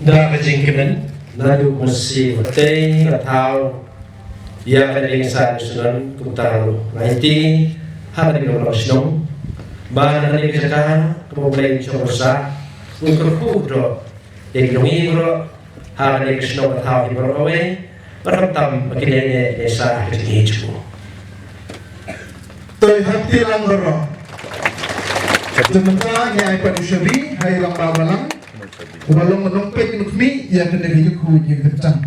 dah kejengkemen nadu masih betul atau yang ada yang saya susun kumtaru nanti hari ini orang senang bahan hari ini kita kemudian coba untuk kudro ekonomi bro hari ini senang atau di bawah pertama begini desa kecil itu terhati langgoro sementara yang pada usabi hai lang babalang Ubalong menumpet nukmi yang kena dijuku yang kencang.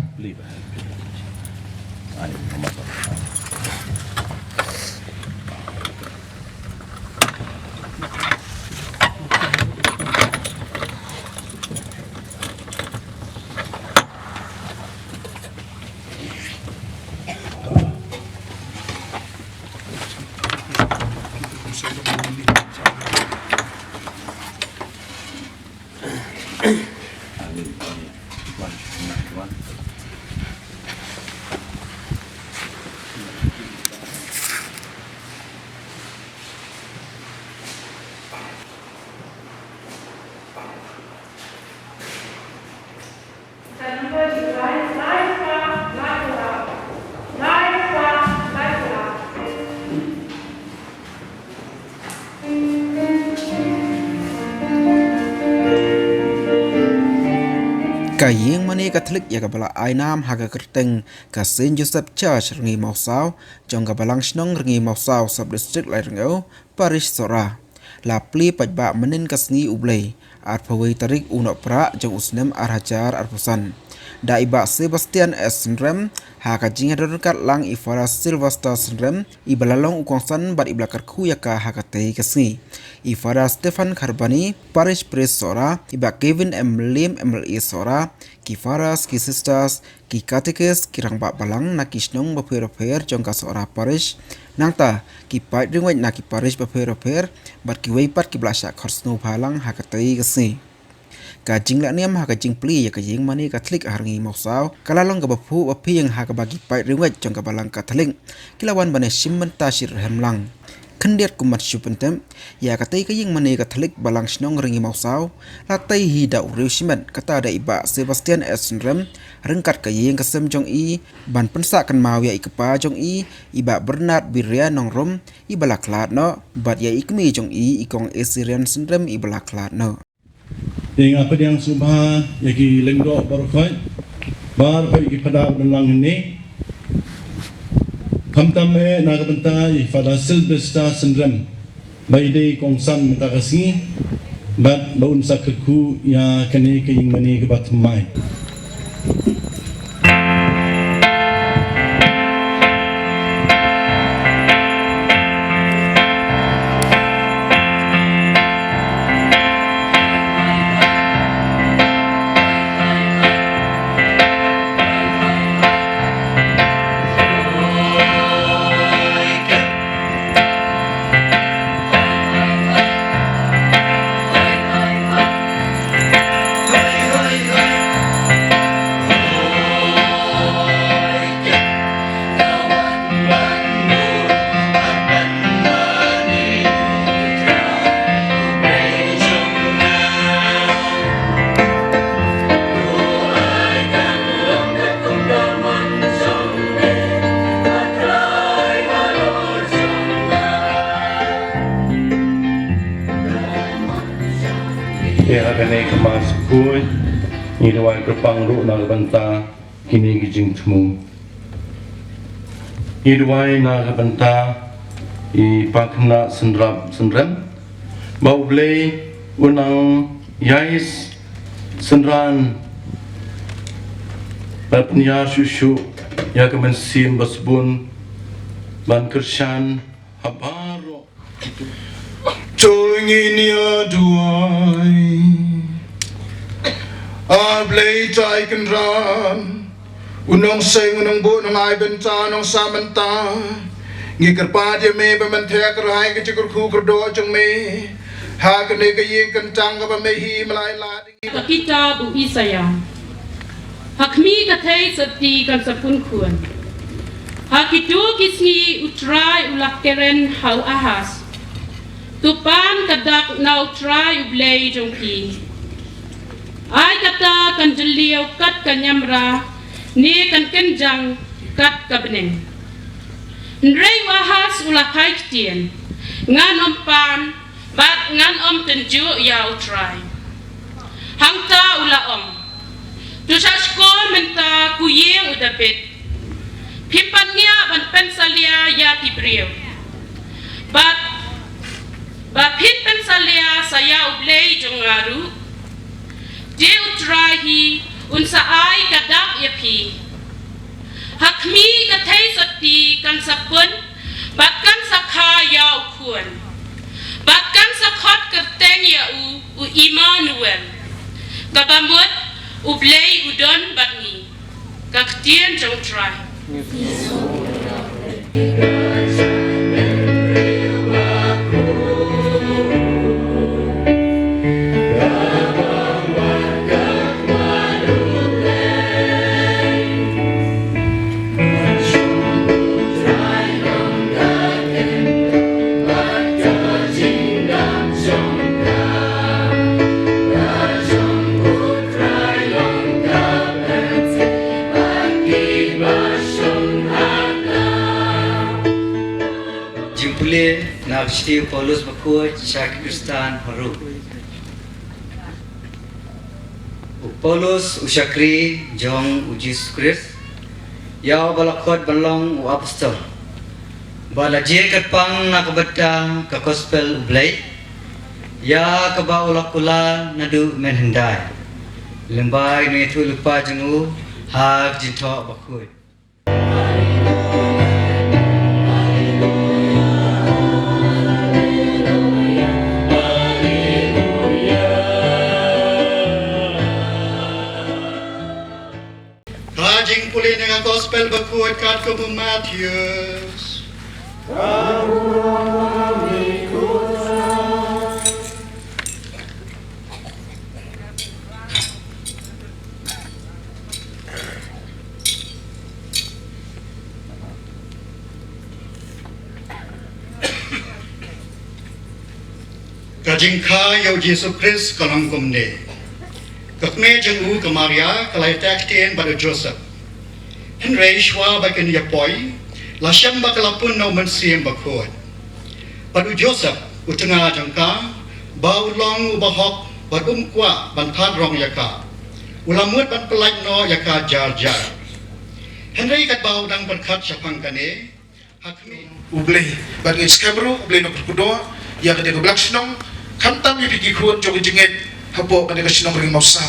Kayeng mani Katolik ya kabala ainam haga kerteng ka Saint Joseph Church rengi mausau jong kabalang snong rengi mausau sub district lai rengau parish Sora la pli pajba menin kasngi ublei ar pawai tarik unok pra jong usnem ar hajar ar pusan da iba Sebastian S. Sindrem ha ka jinga dorkat lang ifara Sylvester Sindrem ibalalong ukongsan bat iblakar ku yaka ha ka tei kasngi ifara Stefan Karbani parish priest Sora iba Kevin M. Lim MLE Sora kifaras ki sisters ki katekes kirang bak balang na kisnong baper jongka Sora parish nangta ki pai ringwet na ki parish baper bat ki weipat ki blasha khorsno phalang ha ka tei kasngi kajing la niam ha kajing pli ya kajing mani Katolik harngi mausau kalalong ka bapu bapi yang ha ka bagi pai ringwet jongka balang Katolik kilawan bane simmen tasir hemlang kendiat kumat syupentem ya katai kaying mani Katolik balang snong ringi mausau latai hida uriu simen kata ada iba Sebastian S. Sindrem rengkat kaying kesem jong i ban pensa kan mau ya ikepa jong i iba Bernard Birya nongrom ibala klat no bat ya ikmi jong i ikong Assyrian Sindrem ibala klat no dengan apa yang subha yaki lenggo barfai bar pai ki pada belang ini kamtame nagabenta ifada Sylvester Sindrem baide kongsan metakasi bat baun sakku ya kene kaying mani ke batmai ya kene kemas pun ni dawai kerpang ru na banta kini gijing temu ni dawai na banta I pakna sendram bau blei unang yais sendran berpunya susu ya kemen sim basbun ban kershan habaro Joingin ya duai Ablay tay kendran Unong sing unong bu nong ay benta nong samanta Ngikir padya me bamantek rahay kicikur kukur do jeng me Hakane kaying kentang ka me hi malay ladi Kitab Isaya Hakmi katay sati kan sapun kuan Hakitu kisni utray ulak keren hau ahas Tupan kadak na utray ublay jong ki Ay ta kan jeliau kat kan nyamra ni kan kenjang kat kabnen Nrei wahas ula paik tien ngan om pan bat ngan om tenju ya utrai hangta ula om tusasko menta kuyeng udapit pipatnya ban pensalia ya kibriu bat pit pensalia saya ublei jongaru je utrahi unsa ai kadak yapi hakmi kathai sati kan sapun batkan sakha yau kun batkan sakhot kerteng ya u Immanuel kabamut ublei udon batni kaktien jong trai Jimpule Nagshti Paulus Bakut Syakir Kristan Haru Paulus Usyakri Jong Ujis Kris Yau balakot balong u apostol Balaje katpang nakabata ka gospel ublay Ya kabaulakula nadu menhendai Lembay nuitu lupa jengu hag jinto bakut Rajing pulih dengan gospel berkuat kat ke Matius. Kajing ka yau Yesus Kristus kalang kumne. Kakme jengu ke Maria kalai taktien pada Joseph. Henry shwa bakin yapoi, lasyam bakalapun no mensiem bakut. Pada Joseph utengah jangka, bau long ubahok badumkwa bantat rong yaka. Ulamut ban pelaj no yaka jar jar. Henry kat bau dang berkat syapang kane. Hakmi ublei bagi skabru ublei no perkudo ya kete ke blaksnong kantam yi pigi kuon jogi jinget hapo kene ke sinong ring mausa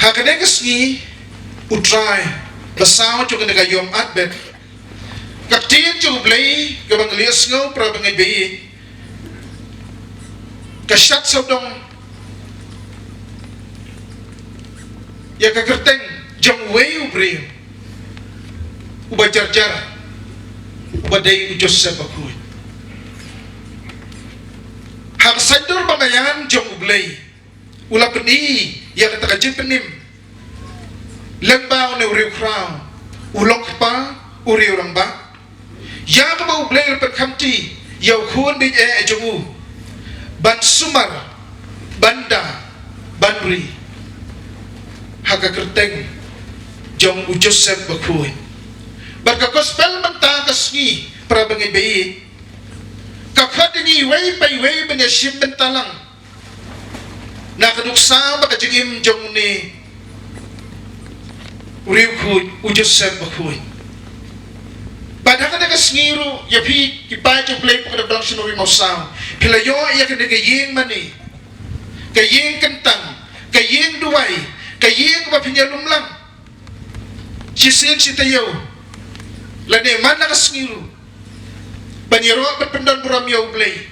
ha kene ke sngi utrai basau jogi kene yom adbet kaktin jogi ublei ke banglias ngau pra bangai bei kashat sodong ya ka kerteng jong wei ubrei ubajar jar badai Joseph bakui hak sadur bamayan jong ublei ula peni ya kata kajin penim lemba ne uriu krau ulok pa uriu ramba ya ka ba ublei per khamti ya khun bi jongu ban sumar banda banri hak kerteng jong Joseph bakui Barka gospel menta kasngi para bangai bei kakhat ni wei pai wei benya shim bentalang na kaduksa baka jigim jong ni uriu khu Joseph bakhui padahal kada kasngiru ya pi kipai jong play pada dalam sinori mausau pilayo ya kada gayeng mani gayeng kentang gayeng duai gayeng ba pinyalum lang sisin sitayo lane mana kasngiru banyero berpendan buram ya ublei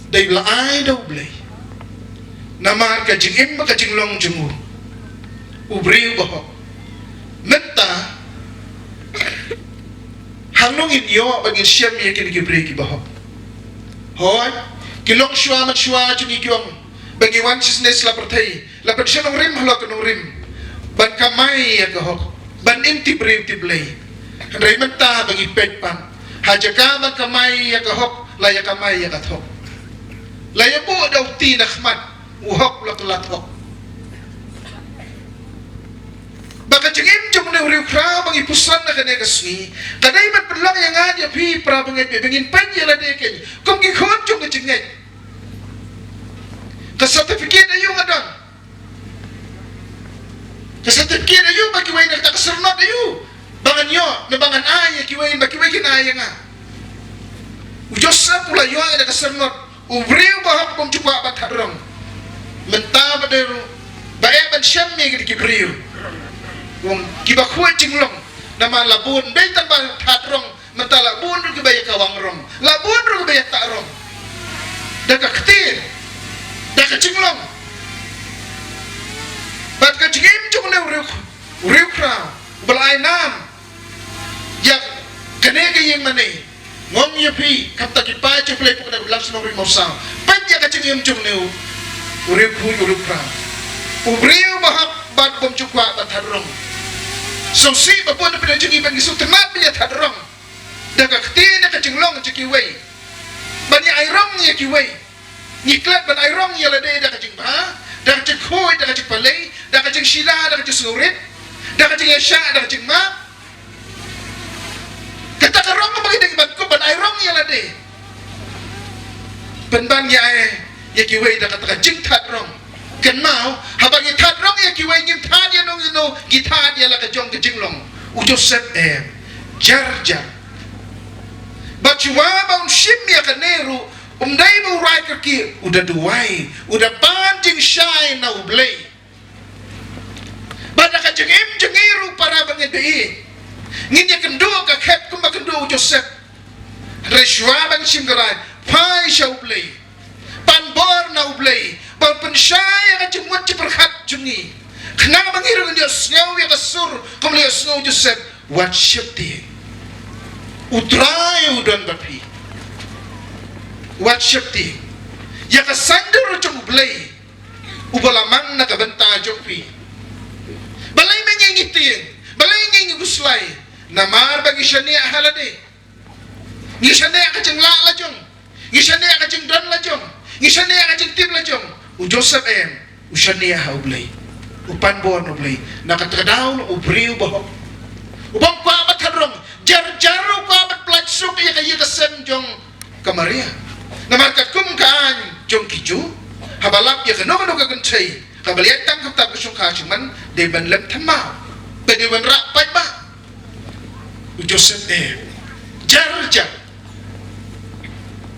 dai bla ai da ublei nama ka jingim ka jinglong jengu ubri boho menta hanungin yo bagi siam ya kini gibrei ki boho hoy kilong shwa mat shwa juni kyong bagi wan sisnes la pertai la persenong rim halo kanong rim ban kamai ya kahok ban inti brei ti blei Henry menta bagi petpan hajaka man kamai ya kahok la ya kamai ya kathok la ya bu daw ti nakhmat uhok la kathok Baka jengim jong ne uriu krau bangi pusan na kane kasngi. Kadai man pelang yang ada pi pra bangi bengin panja la deken. Kom ki khon jong ke jengai. Ka sertifikat ayu ngadon. Ka sertifikat ayu bagi wain nak kesernot ayu. Bangan yo ne bangan ay ki wain bagi wain kinaya nga. Ujosa pula yo ada kesernot. Uriu bahap kom cuba batarong. Mentah baderu. Bae ban syammi ki kibriu. Wong kiba kuat jinglong nama labun bentan ba tatrong menta labun ru kibaya kawang rong labun ru kibaya tak rong dak ketir dak jinglong bat ka jingim jung ne uriu kra belai nam ya kene ke yang mane ngom ye pi kapta ki pa che play pok da langsung ri mosang panja ka jingim jung ne uriu kra uriu bahap bat bom cukwa bat harong so si bapun pada jengi bagi su tenat dia tadrong dak ketin dak jenglong cekiwei bani airong ya kiwei niklat ban airong ya lade dak jengba dak jekhoi dak jepalei dak jeng shila dak jesurit dak jeng yasha dak jengma kata karong bagi dek ban ko ban airong ya lade ban ya kiwei dak kata jeng tadrong kan mau habang itadrong ya kiwai ngim tad ya nong ino gitad ya la ka jong ke jinglong ujosep jar bacuwa baun shim ya kaneru dai mau rai ki udah duai udah panjing syai na ublei bada ka jengiru para bangedei ngin ya kendo ka khet kumba kendo ujosep reshwa bang shim garai pai sha ublei panbor na ublei bal pensyaya ka jemut ciperhat jungi kena mengiru dia snau ya kasur kemudian snau Joseph worship dia utrai udan bapi worship dia ya kasandur jung blay ubalamang na kabenta jongpi balai menyanyi ting balai nyanyi guslai namar bagi syania halade ni syania ka jeng la jong ni syania ka jeng don la jong ni syania ka jeng tip la jong Joseph ushania haublay upan bon ublay nakatadaw no ubriu bahok ubang kwa batarong jar-jaro kwa bat platsuk ya kaya kasem jong kamaria namarkat kum kaan jong kiju habalap ya kano kagantay kabaliat tang kaptab kusung kasiman de ban lem tamau bede ban rapat ba Joseph jar-jar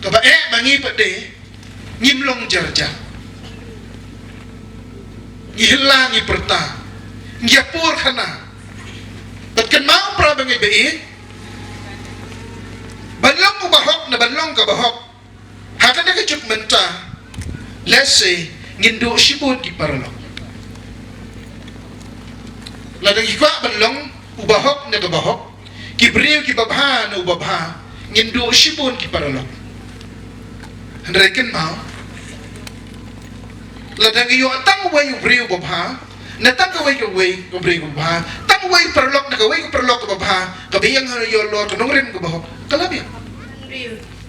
kaba mangi pade ngimlong jar-jar ihilangi perta ngapur kana batkan mau pra bangi bei banlong ubahok na banlong ka bahok hakana ka juk menta lesse ngindo sibut di paralok ladang ikwa banlong ubahok na ka bahok kibriu ki babha na ubabha ngindo sibut ki paralok handreken mau ladang iyo tang way ubriu babha na tang kaway ubriu babha tang way perlok na kaway perlok babha kabiyang yo lo tunong rin babha kalabi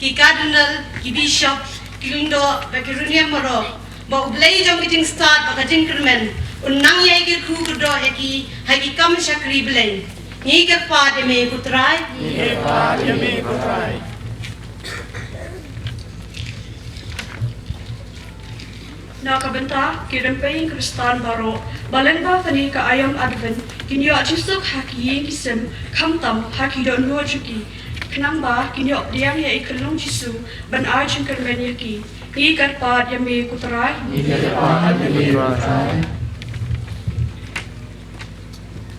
ki cardinal ki bishop ki lindo bagi runia moro ba ublay jong kiting start ba kating kermen unang ye ki ku kudo haki haki kam shakri blay ni ke pa de me putrai Nakabenta kirempeng Kristan baro balenba fani ka ayam advent kinyo ajusuk haki kisem kamtam haki don lo chuki knamba kinyo diang ya ikelong jisu ban ajin kermen yaki ni karpad yami kutrai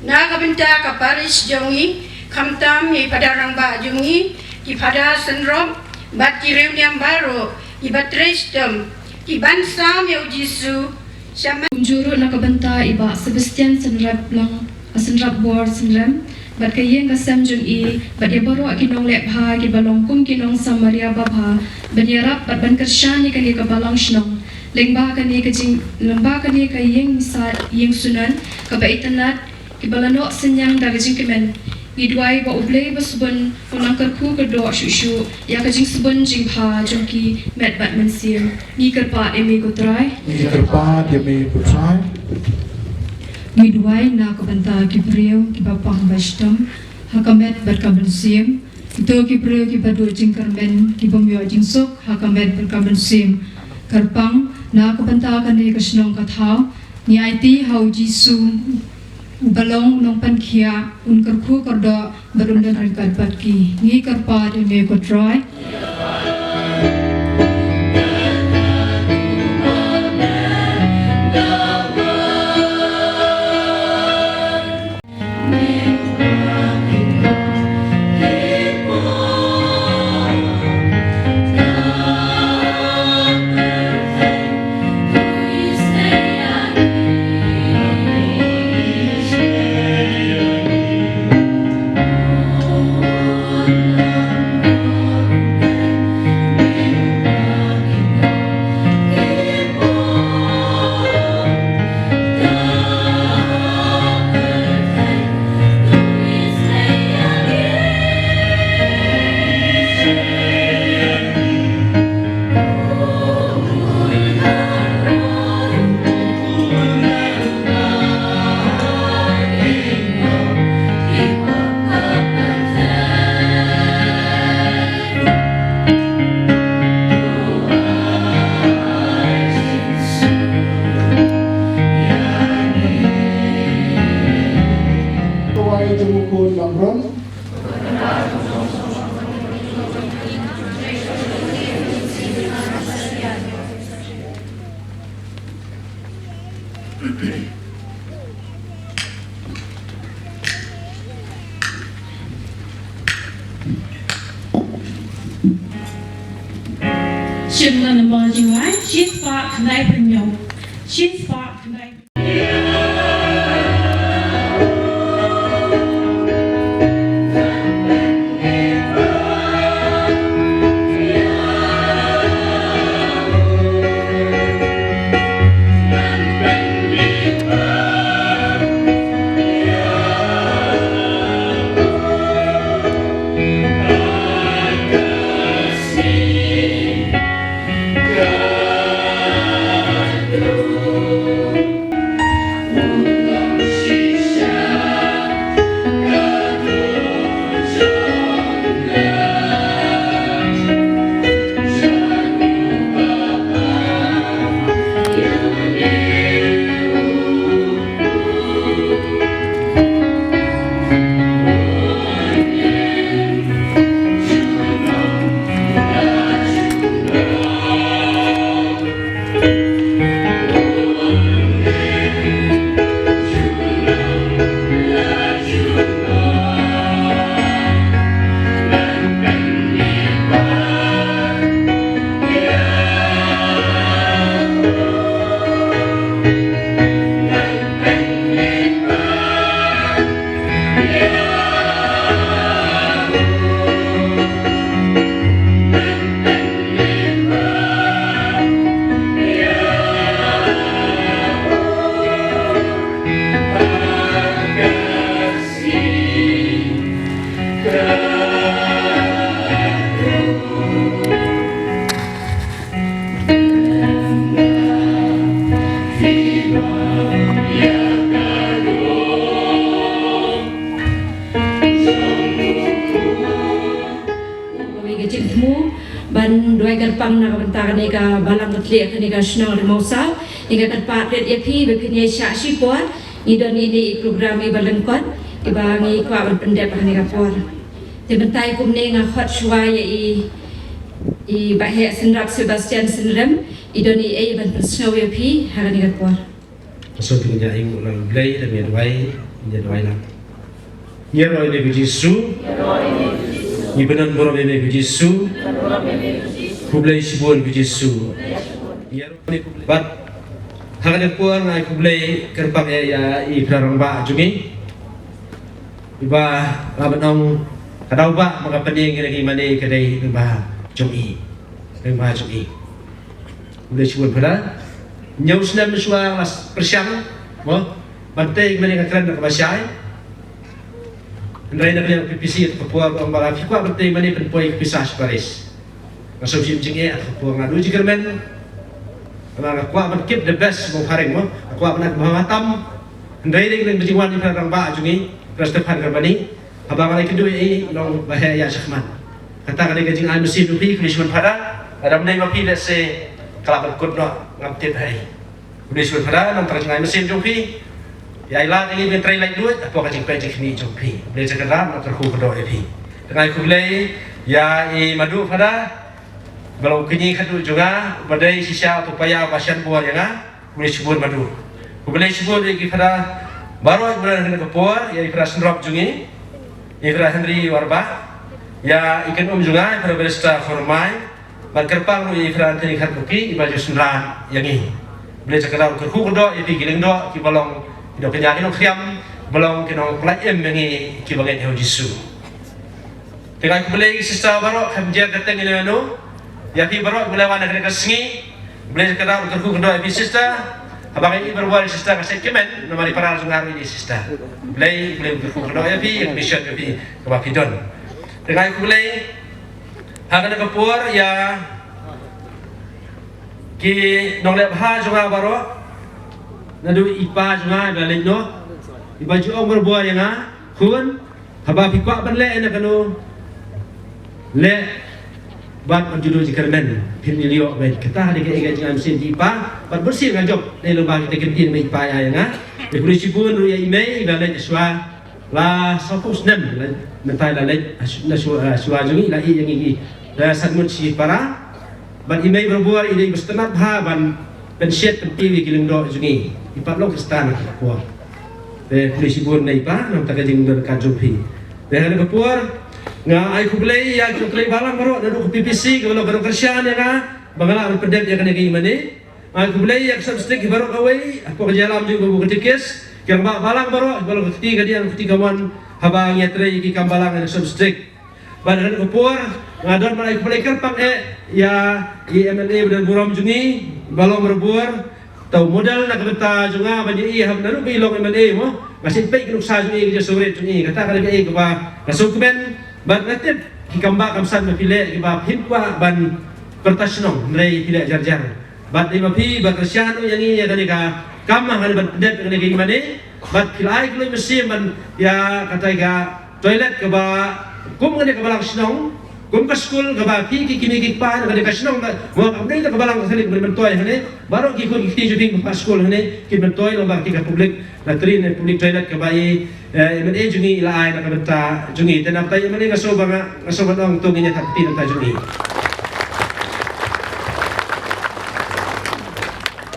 Nakabenta ka Paris jongi kamtam ye padarang ba jongi ki pada sendrom bat kireunyam baro ibatrestem Ibansam ya Jisu sama Juru nakabenta iba Sebastian senrap lang senrap bor senram bat kayeng kasam jung I bat ya baro kinong lepha ki balong kum kinong Samaria babha ban yarap bat ban kersyani kani ka balang shnong lengba kani kayeng misal yeng sunan ka baitanat ki balano senyang dagajing kemen Idwai ba ublay ba subon unang karku kerdo shushu ya kajing subon jing pha jongki met bat mansim ni kerpa emi kutrai Ngidway na kabanta kibriyo kibapang bastam hakamet berkabensim ito kibriyo kibadu jingkarmen kibamyo jingsok hakamet berkabensim karpang na kabanta kani kasnong kathaw ni IT hau jisu balong nong pankhia un karkhu kardo barundan angkat patki ngi karpa de me ko try Shim na emerging right, she's spark knife and yo. She's spark knife. ban dua garpang na kabanta kani ka balang katli kani ka snong remausa iga katpat red epi bepinya sya sipor idon ini program i balengkot ibangi kwa ban pendep kani ka por tebentai kumne nga hot shwa ya i bahe senrak Sebastian Senrem idon i ban snow epi kani ka por so punya ing ulang blay dan medway lah Yeroi ne Jisu Ibanan borom ne Jisu Kublai sibun Jisu Yeroi bat hakan puang ai kublai kerbang ya i prarang ba jungi iba labanong kadau ba mga paning ngi mani kadai ba jungi kublai sibun pada nyau senam suang las persiang mo bantai mani kakran ka basyai Andai nak yang PPC atau kepuang orang barat, fikwa bertemu mana penpuai pisah Paris. Masuk jim jengge atau kepuang adu jikermen. Kalau kepuang berkip the best mau haring mo, kepuang nak bawa tam, Hendai dengan berjiwan di perang ba jungi Rastapan karbani abang alai kedua long bahaya syahman kata kali kajing ai mesti dupi kulisun pada ada benda mapi let's say kalau berkut no ngamtit hai kulisun pada nang kajing ai mesti dupi ya ilah ini betrai lai duit apa kajing kajing ni dupi boleh cakap nak terku kedua api dengan kulai ya madu pada kalau kini kadu juga badai sisa atau payah pasien buat yang boleh subur madu boleh subur lagi pada baru bulan kena kepor ya pada senrap jungi ya pada Henry warba ya ikan juga pada beresta formai berkerpang ya pada anteni kharbuki baju senran yang ini boleh cakap kerku kedok ya giling dok ki balong dok kenyang no kriam balong kena pelai yang ini ki bagian Yesus dengan boleh sisa baru hamjah datang ini anu ya pi baru boleh wana kena kesengi boleh cakap kerku kedok ya sisa abang ini berbuat sista kasih kemen nama di para sungai ini sista boleh berkumpul doa pi mission pi kebapidon dengan aku boleh akan kepur ya ki nolak bah sungai baru nadu ipa sungai balik no ipa juang berbuat yang kun haba pikwa benle nak kanu le bat menjudu jikarmen pinilio baik kita hari ke jangan mesin ipa bat bersih ngajokในโรงพยาบาลkita kentin mai ipa ya nga de polisi pun ru ya imei la le swa la sopus nem la mentai la le na swa jungi la i yang ini la sanmut si para bat imei berbuat ide bestenat ha ban pensiet pentiwi kiling do jungi ipa lo kristan ko de polisi pun na ipa nam takajing ber kajupi de hal kepur nga ai kublai ya kublai balang baru ada ku PPC kalau baru kerjaan ya nga bangala berpedep ya kena gini mana ai kublai ya substik baru kawai apa kejalam juga buku tikis yang balang baru kalau ketiga dia ketiga wan habang ya tray ki kambalang ada substik badan kupur ngadon malai kublai kerpang ya IMLA dan buram jungi balong berbur tahu modal nak kata juga bagi ham nalu bilong MLA mo masih baik nuk sa jungi ke sore jungi kata kali ke ba kasukumen ban natip hikamba kamsan mapile iba himpa ban pertasnong mulai pile jar-jar bat lima pi bakrsyano yang ini ya kali ka kamah kan ban pedep kali ke mane bat pilai kali mesin ban ya kata ga toilet ke ba kum ngene ke balang snong kum ka school ke ba pi ki kimi pa kali ka snong mo abdai ke balang salik ban toy hane baru ki kun ki juding pa school hane ki ban toy lo ba ki ka public latrin public toilet ke ba men jungi ila ay nakabenta jungi tenap tayo man nga soba nang tungin niya tapti ng tayo jungi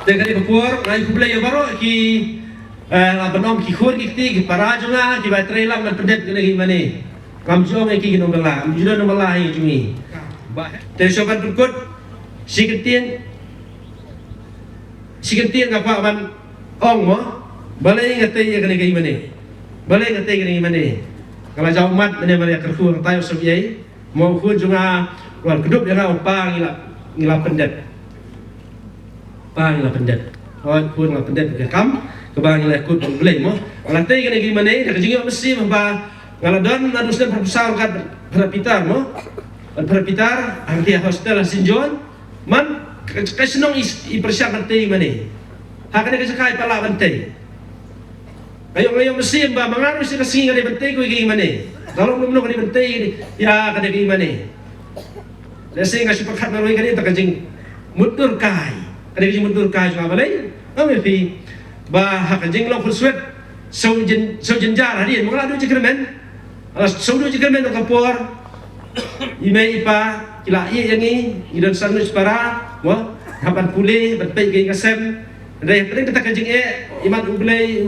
dengan di kapur ngai kublay baro ki abanom ki khur ki ti para junga ki ba trailang man pedep gini mane kam jong ki ginong bala am judo nong bala hi jungi te soban berkut siketien ngapa man ong mo balai ngatay ya gini mane boleh kata gini mana? Kalau jauh mat mana mereka kerfu tayo sebiai, mau kun juga luar kedup jangan upah ngilap pendet, oh kun ngilap pendet kekam, kebang ngilap kun boleh mo. Kalau tayo gini mana? Dah kejengok mesti memba kalau don harus dan berusaha kat perapitar mo, perapitar angkia hostel sinjon, man kesenong ipersiapan tayo mana? Haknya kesekai pala bantai. Ngayon mesti ba mangaruh si kasing ada bentay ko iging mane. Kalau belum ada bentay ya kada iging mane. Lesi nga si pakat naroy kani ta kajing mutur kai. Kada kajing mutur kai juga balay. Ame fi ba hakajing lo fulswet so jenjar hari mangala do jikermen. Alas so do jikermen ko kapor. Ime ipa kila iya yangi idon sanus para mo hapan pulih bentay iging kasem. Ada yang kita kajing iman ublay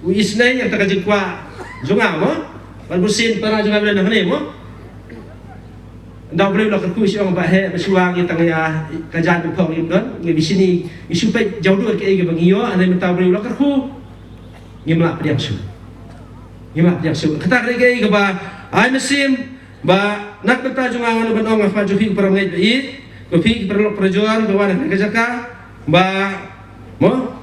isnay yang terkajik kwa junga mo balbusin para junga bila nak ni mo ndak boleh nak kerku siang bahe bersuang yang tengah kajian pong yang don ngi bisini isu pe jauh dua ke bang iyo ane minta boleh nak kerku ngimla pediang su kata ke ke ba ai mesim ba nak beta junga wan ban ong fa jufi para ngai i ko fi perlu perjuangan bawa nak kajaka ba mo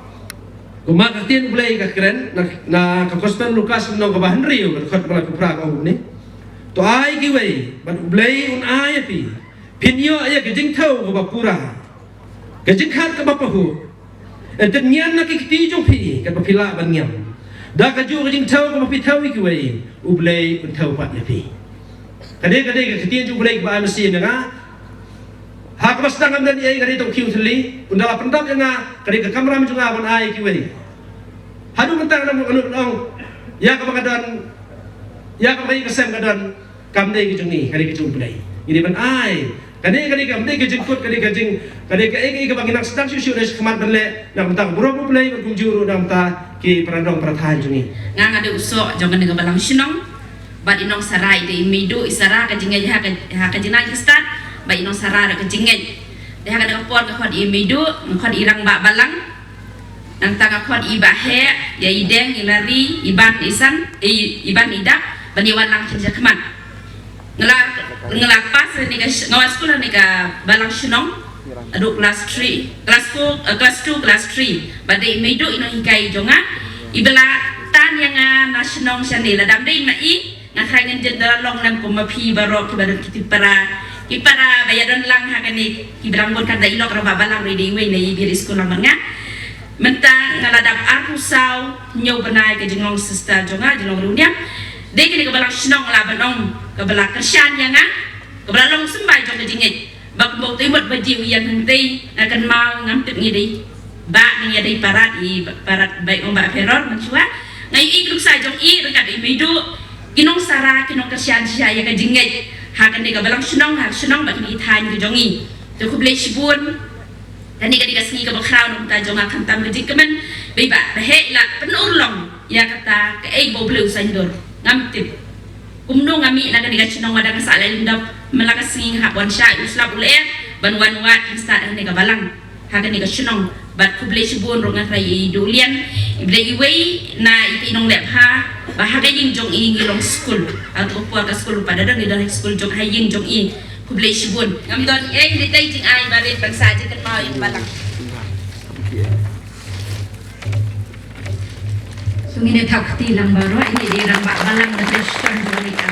kumakartin boleh kakren na kakospen Lukas nong kabahan rio berkat pala kupra ka ni to ai giwe ban boleh un ai pi pinyo aya gejing thau ka pura gejing khat ka bapahu enten nyan na ki ti jong pi ka pila ban nyam dah kaju kajing tahu ke mapi tahu ikiway ublay tahu pat yapi kadang-kadang ketian juga ublay ba mesin nga hak mas tangam dan ai kadang kiu thli undala pendap nga kadang kamera juga ban ai ikiway hadu mentang nam anu long ya kabadan ya kamai kesem kadan kamdai kejung ni kadang kejung ublay ini ban ai kadang-kadang kamdai kejung kut kadang ai ke banginak sedang susu des kemat berle nam tang buro ublay berkunjuru nam ta ki perandong peratahan jungi nga ngade usok jongan nga balang sinong bat inong sarai de midu isara ka jingay ha ka jinay start ba inong sarara ka jingay de ha ka pon ka khod midu khod irang ba balang nang tanga khod iba he ya ideng ilari iban isan iban idak baniwan lang kinja keman ngelak pas ni ka ngawas sekolah ni ka balang sinong adu kelas 3 kelas 2 kelas 3 badai midu ino hikai jonga ibela tan yang nasional sani la dam dei mai ngakrai ngen long nam ko mapi barok ki badan kiti para bayadon lang hakani ibrang bon kan dai lok ra balang ri dei we nei bir sekolah manga mentang ngaladap aku sau nyau benai ke jengong sister jonga jengong dunia dei kini ke balang sinong la banong ke balang kersian yang ke balang sembai jong ke jingit bak bok timut baji uyan henti akan mau ngamtip ngidi ba ni ada parat baik ombak peror mencua ngai ikruk sa jong i rekat imidu kinong sara kinong kersian sia ya ka jingit ha kan ni ka balang sunong bak ni than ke jong i to ku blei sibun dan ni ka dikas ni ka bakraw nong ta jong akan tam ke jikemen bai ba he la penurlong ya kata ke ei bo bleu sa ndor ngamtip kumno ngami na kan dikas sunong wadang sa lain dap melakas sing ha wan sya uslap ule ban wan wat insta ni ka balang ha kan ni ka sunong bat ku blei sibun rongan rai dulian iblei wei na itinong lep ha bahaga ying jong i ngilong school atau puan ka school pada dang di dalam school jong hai ying jong i ku blei sibun ngam don eng di tai jing ai balik bangsa je kan mau yang balang sungine takti lang baro ini di rang bak balang na Kristen mereka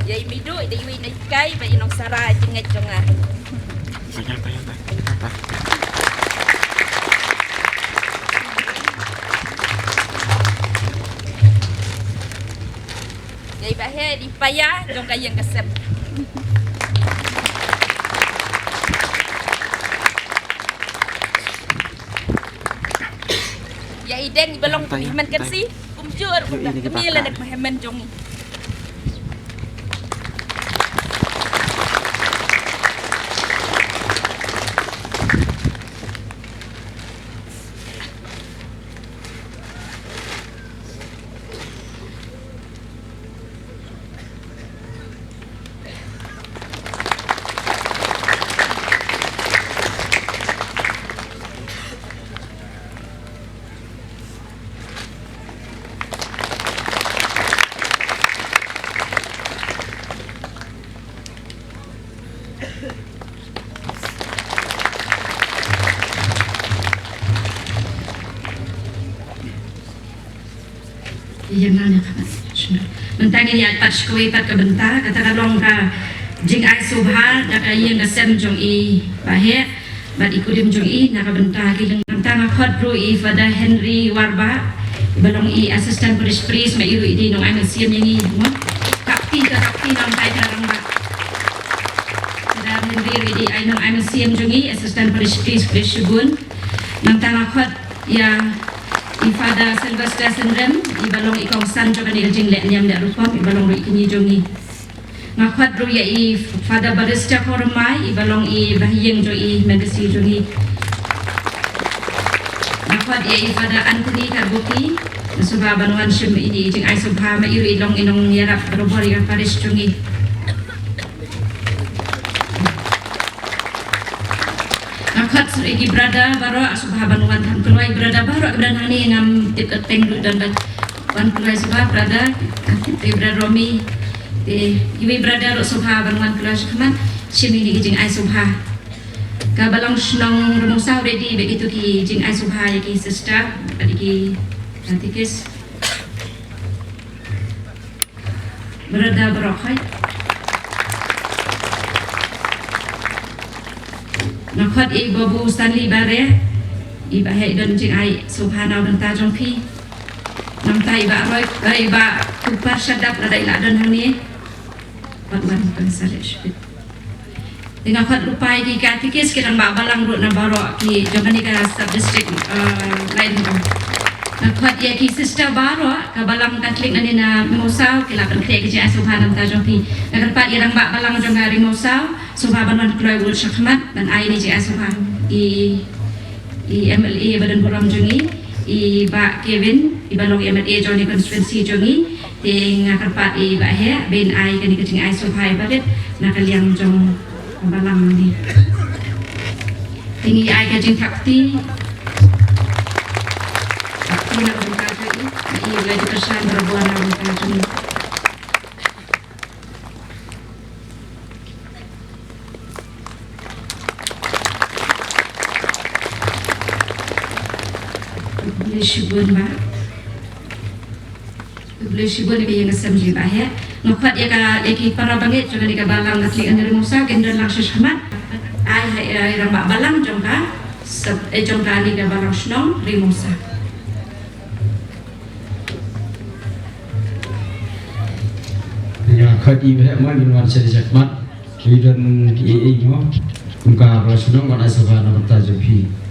yai midu di wi na kai ba inong sara jinget jonga yai ba he di paya jong kayang kesem yai den belong pemiman kan si kumjur kami la nak mehemen jong yang mana kan mentang ya pat skoi pat kebentar kata kalong ka jing ai subha da ka yang sem jong i bahe bat ikudim jong i na ka bentar ki mentang khot ru i fada Henry Warba balong i assistant police priest ma iru idi nong ai siam yang i mo kapti nong tai karang ba da Henry idi ai nong ai siam jong i assistant police priest Shibun mentang khot ya Ifada Sylvester Syndrome ibalong ikong san juga ni jing le nyam da rupam ibalong ri kini jongi ngakwat ru ya Ifada Barista Kormai ibalong i bahiyeng jo i medisi jongi ngakwat ya Ifada Anthony Karbuki subha banwan shim ini jing ai subha ma iru ilong inong yarap robor ya Paris jongi Akat surigi berada baru subha banwan tan keluai berada baru berada ni ngam tiket tengdu dan wan keluai subha berada ti berada Romi ti iwi berada ro subha banwan keluai keman simi ni jing ai subha ka balang snong rumong sau ready begitu ki jing ai subha ya ki sister ki antikis berada barokai Nakhot i Babu Stanley Bare iba he don jing ai subhanahu dan ta jong pi nam ta iba roi iba kupar syadap na dai la don hang ni Pagwan pensare shpit dengan khat rupai ki katikis kirang ba balang ru na baro ki jongani ka sub district lain dong na khat ya ki sister baro ka balang katlik ani na mosau kila kan kre ki ja subhanahu ta jong pi na pat irang ba balang jong ari mosau subhanahu kloi ul shakmat dan ai ni ja subhanahu i MLA badan boram jongi i ba Kevin i balong MLA Johnny constituency jongi ting karpat i ba he ben ai kani kecing ai subhai badet na kaliang jong balang ni tinggi ai kecing takti na buka jadi i lagi persan berbuat na buka jongi Shibun ba beli shibun ni yang kesem ji ba he ngopat ya ka ki para bangit jangan ka balang ngatli andar musa gendar lang shishmat ai rang ba balang jong ka jong ka ni ka balang shnong ri musa ya khati be ma ni wan se shishmat kidan ki mo kumka balang shnong wan asaba na ta jopi